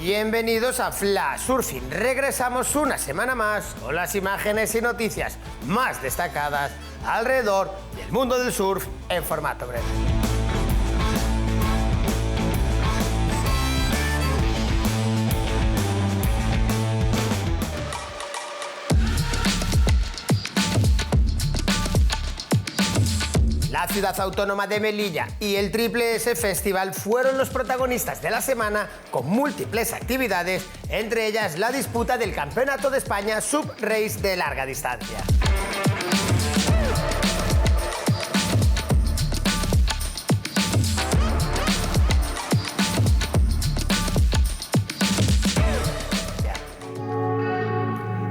Bienvenidos a Flash Surfing. Regresamos una semana más con las imágenes y noticias más destacadas alrededor del mundo del surf en formato breve. La ciudad autónoma de Melilla y el Triple S Festival fueron los protagonistas de la semana con múltiples actividades, entre ellas la disputa del Campeonato de España Sub-Race de larga distancia.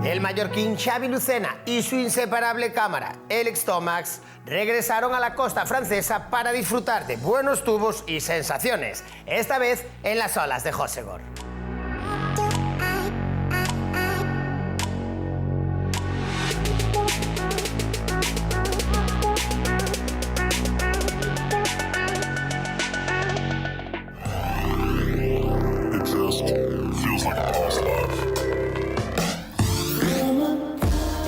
El mallorquín Xavi Lucena y su inseparable cámara, Alex Tomax, regresaron a la costa francesa para disfrutar de buenos tubos y sensaciones, esta vez en las olas de Hossegor.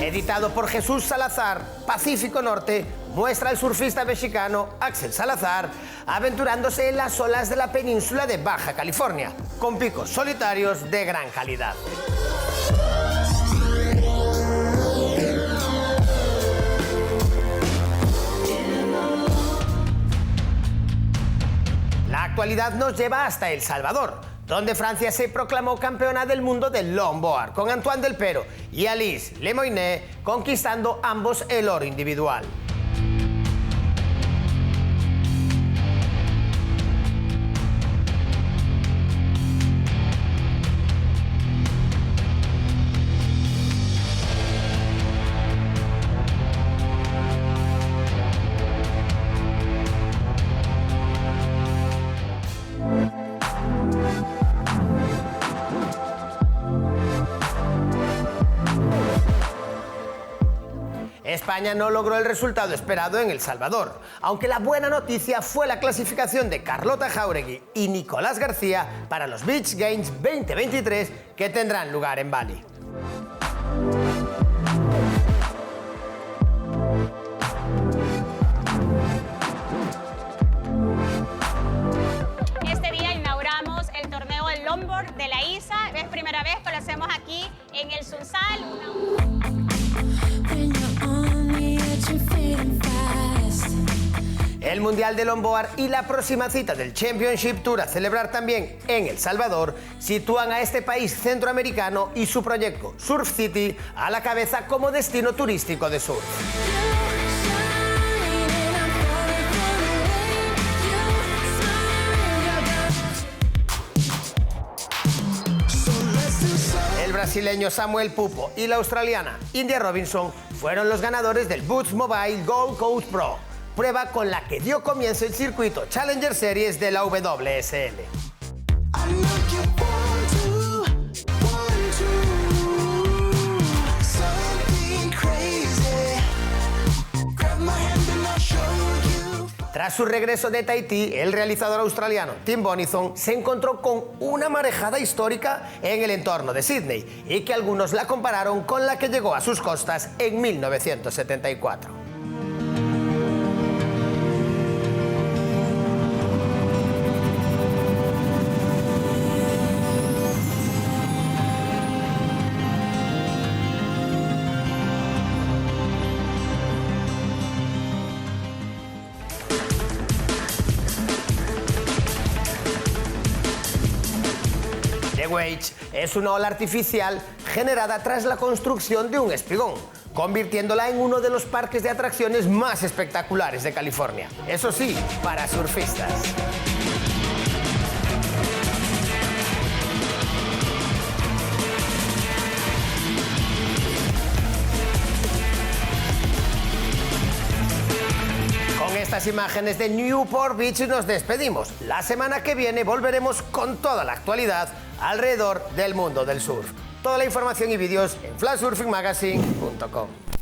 Editado por Jesús Salazar, Pacífico Norte muestra al surfista mexicano Axel Salazar aventurándose en las olas de la península de Baja California, con picos solitarios de gran calidad. La actualidad nos lleva hasta El Salvador, donde Francia se proclamó campeona del mundo del longboard, con Antoine Del Pero y Alice Lemoyne conquistando ambos el oro individual. España no logró el resultado esperado en El Salvador, aunque la buena noticia fue la clasificación de Carlota Jauregui y Nicolás García para los Beach Games 2023 que tendrán lugar en Bali. Este día inauguramos el torneo del longboard de la ISA. Es primera vez que lo hacemos aquí en el Sunsal. El Mundial de Longboard y la próxima cita del Championship Tour a celebrar también en El Salvador sitúan a este país centroamericano y su proyecto Surf City a la cabeza como destino turístico de surf. El brasileño Samuel Pupo y la australiana India Robinson fueron los ganadores del Boots Mobile Gold Coast Pro, prueba con la que dio comienzo el circuito Challenger Series de la WSL. Tras su regreso de Tahití, el realizador australiano Tim Bonison se encontró con una marejada histórica en el entorno de Sídney y que algunos la compararon con la que llegó a sus costas en 1974. The Wedge es una ola artificial generada tras la construcción de un espigón, convirtiéndola en uno de los parques de atracciones más espectaculares de California. Eso sí, para surfistas. Con estas imágenes de Newport Beach nos despedimos. La semana que viene volveremos con toda la actualidad alrededor del mundo del surf. Toda la información y vídeos en flashsurfingmagazine.com.